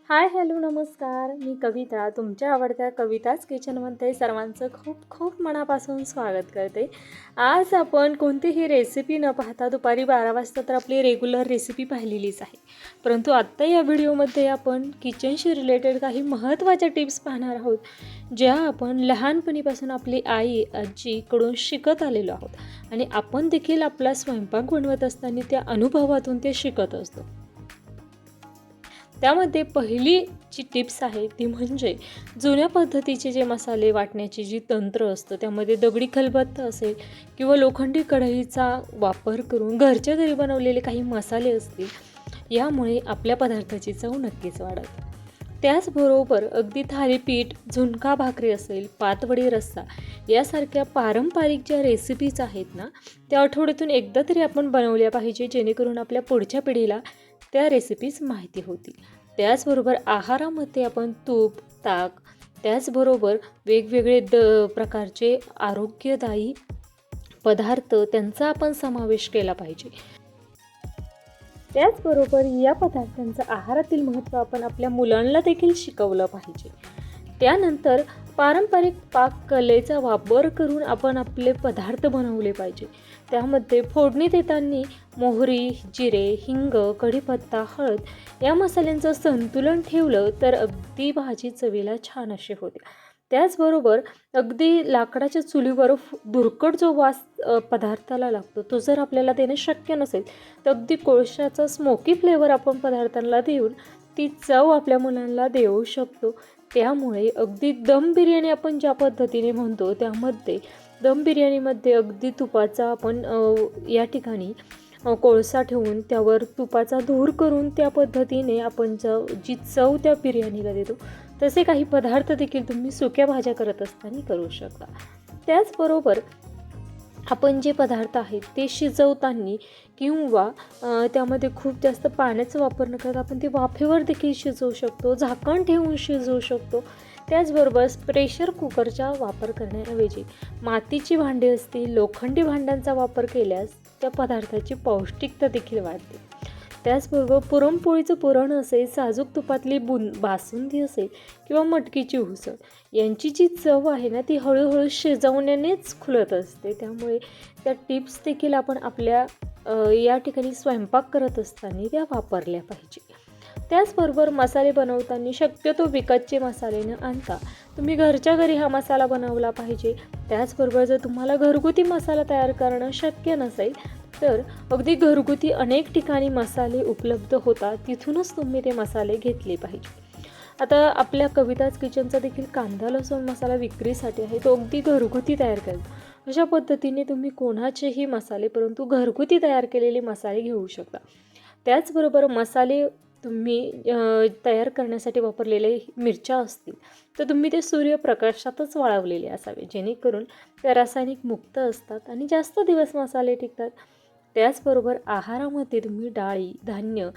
Hi hello नमस्कार. मी कविता तुमच्या आवडत्या कविताच किचनमध्ये सर्वांचं खूप खूप मनापासून स्वागत करते. आज आपण कोणतीही रेसिपी न पाहता दुपारी 12 वाजता तर आपली रेग्युलर रेसिपी पाहिलेलीच आहे, परंतु आत्ता या व्हिडिओमध्ये आपण किचनशी रिलेटेड काही महत्त्वाच्या टिप्स पाहणार आहोत, ज्या आपण लहानपणीपासून आपली आई आजीकडून शिकत आलेलो आहोत आणि आपण देखील आपला स्वयंपाक बनवत असताना त्या अनुभवातून ते शिकत असतो. त्यामध्ये पहिली जी टिप्स आहे ती म्हणजे जुन्या पद्धतीचे जे मसाले वाटण्याची जी तंत्र असतं त्यामध्ये दगडी खलबत्ता असेल किंवा लोखंडी कढईचा वापर करून घरच्या घरी बनवलेले काही मसाले असतील, यामुळे आपल्या पदार्थाची चव नक्कीच वाढते. त्याचबरोबर अगदी थालीपीठ, झुणका भाकरी असेल, पातवडी रस्सा यासारख्या पारंपरिक ज्या रेसिपीज आहेत ना, त्या आठवड्यातून एकदा तरी आपण बनवल्या पाहिजे, जेणेकरून आपल्या पुढच्या पिढीला त्या रेसिपीज माहिती होतील. त्याचबरोबर आहारामध्ये आपण तूप, ताक, त्याचबरोबर वेगवेगळे प्रकारचे आरोग्यदायी पदार्थ त्यांचा आपण समावेश केला पाहिजे. त्याचबरोबर या पदार्थांचं आहारातील महत्त्व आपण आपल्या मुलांना देखील शिकवलं पाहिजे. त्यानंतर पारंपरिक पाककलेचा वापर करून आपण आपले पदार्थ बनवले पाहिजे. त्यामध्ये फोडणी देताना मोहरी, जिरे, हिंग, कढीपत्ता, हळद या मसाल्यांचं संतुलन ठेवलं तर अगदी भाजी चवीला छान अशी होते. त्याचबरोबर अगदी लाकडाच्या चुलीवर धुरकट जो वास पदार्थाला लागतो तो जर आपल्याला देणं शक्य नसेल, तर अगदी कोळशाचा स्मोकी फ्लेवर आपण पदार्थांना देऊन ती चव आपल्या मुलांना देऊ शकतो. त्यामुळे अगदी दम बिर्याणी आपण ज्या पद्धतीने म्हणतो, त्यामध्ये दम बिर्याणीमध्ये अगदी तुपाचा आपण या ठिकाणी कोळसा ठेवून त्यावर तुपाचा धूर करून त्या पद्धतीने आपण जी चव त्या बिर्याणीला देतो, तसे काही पदार्थ देखील तुम्ही सुक्या भाज्या करत असताना करू शकता. त्याचबरोबर आपण जे पदार्थ आहेत ते शिजवताना किंवा त्यामध्ये खूप जास्त पाण्याचा वापर न करता आपण ते वाफेवर देखील शिजवू शकतो, झाकण ठेवून शिजवू शकतो. त्याचबरोबर प्रेशर कुकरचा वापर करण्याऐवजी मातीची भांडी असतील, लोखंडी भांड्यांचा वापर केल्यास त्या पदार्थाची पौष्टिकता देखील वाढते. त्याचबरोबर पुरणपोळीचं पुरण असेल, साजूक तुपातली बासुंदी असेल किंवा मटकीची उसळ यांची जी चव आहे ना, ती हळूहळू शिजवण्यानेच खुलत असते. त्यामुळे त्या टिप्स देखील आपण आपल्या या ठिकाणी स्वयंपाक करत असताना त्या वापरल्या पाहिजे. त्याचबरोबर मसाले बनवताना शक्यतो विकतचे मसाले न आणता तुम्ही घरच्या घरी हा मसाला बनवला पाहिजे. त्याचबरोबर जर तुम्हाला घरगुती मसाला तयार करणं शक्य नसेल, तर अगदी घरगुती अनेक ठिकाणी मसाले उपलब्ध होतात, तिथूनच तुम्ही ते मसाले घेतले पाहिजे. आता आपल्या कविताच किचनचा देखील कांदा लसूण मसाला विक्रीसाठी आहे, तो अगदी घरगुती तयार करतो. अशा पद्धतीने तुम्ही कोणाचेही मसाले परंतु घरगुती तयार केलेले मसाले घेऊ शकता. त्याचबरोबर मसाले तुम्ही तयार करण्यासाठी वापरलेले मिरच्या असतील, तर तुम्ही ते सूर्यप्रकाशातच वाळवलेले असावे, जेणेकरून त्या रासायनिक मुक्त असतात आणि जास्त दिवस मसाले टिकतात. त्याचबरोबर आहारामध्ये तुम्ही डाळी, धान्य,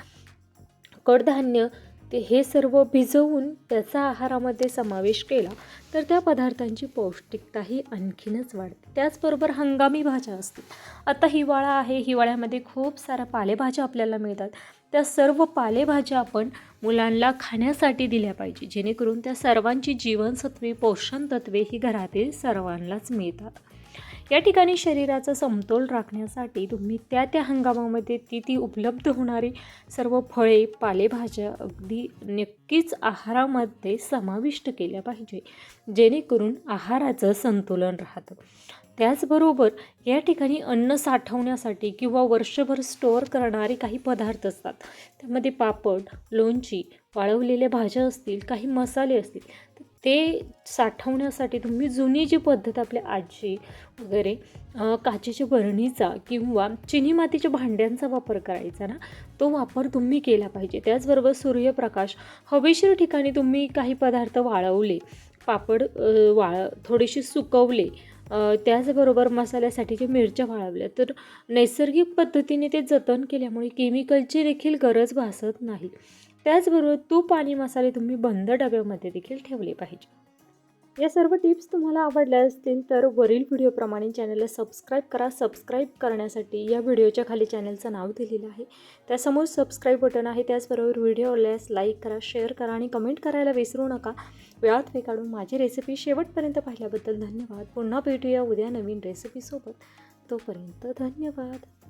कडधान्य हे सर्व भिजवून त्याचा आहारामध्ये समावेश केला तर त्या पदार्थांची पौष्टिकताही आणखीनच वाढते. त्याचबरोबर हंगामी भाज्या असतील. आता हिवाळा आहे, हिवाळ्यामध्ये खूप साऱ्या पालेभाज्या आपल्याला मिळतात. त्या सर्व पालेभाज्या आपण मुलांना खाण्यासाठी दिल्या पाहिजे, जेणेकरून त्या सर्वांची जीवनसत्वे, पोषण तत्वे ही घरातील सर्वांनाच मिळतात. या ठिकाणी शरीराचा समतोल राखण्यासाठी तुम्ही त्या त्या हंगामामध्ये ती उपलब्ध होणारी सर्व फळे, पालेभाज्या अगदी नक्कीच आहारामध्ये समाविष्ट केल्या पाहिजे, जेणेकरून आहाराचं संतुलन राहतं. त्याचबरोबर या ठिकाणी अन्न साठवण्यासाठी किंवा वर्षभर स्टोअर करणारे काही पदार्थ असतात. त्यामध्ये पापड, लोणची, वाळवलेल्या भाज्या असतील, काही मसाले असतील, तर ते साठवण्यासाठी तुम्ही जुनी जी पद्धत आपल्या आजी वगैरे काचेच्या बरणीचा किंवा चिनी मातीच्या भांड्यांचा वापर करायचा ना, तो वापर तुम्ही केला पाहिजे. त्याचबरोबर सूर्यप्रकाश हवेशीर ठिकाणी तुम्ही काही पदार्थ वाळवले, पापड थोडेसे सुकवले, त्याचबरोबर मसाल्यासाठीच्या मिरच्या वाळवल्या, तर नैसर्गिक पद्धतीने ते जतन केल्यामुळे केमिकलची देखील गरज भासत नाही. त्याचबरोबर तूप आणि मसाले तुम्ही बंद डब्यामध्ये देखील ठेवले पाहिजे. या सर्व टिप्स तुम्हाला आवडल्या असतील तर वरील व्हिडिओप्रमाणे चॅनलला सबस्क्राईब करा. सबस्क्राईब करण्यासाठी या व्हिडिओच्या खाली चॅनलचं नाव दिलेलं आहे, त्यासमोर सबस्क्राईब बटन आहे. त्याचबरोबर व्हिडिओ आवडल्यास लाईक करा, शेअर करा आणि कमेंट करायला विसरू नका. वेळात वेळ काढून माझी रेसिपी शेवटपर्यंत पाहिल्याबद्दल धन्यवाद. पुन्हा भेटूया उद्या नवीन रेसिपीसोबत. तोपर्यंत धन्यवाद.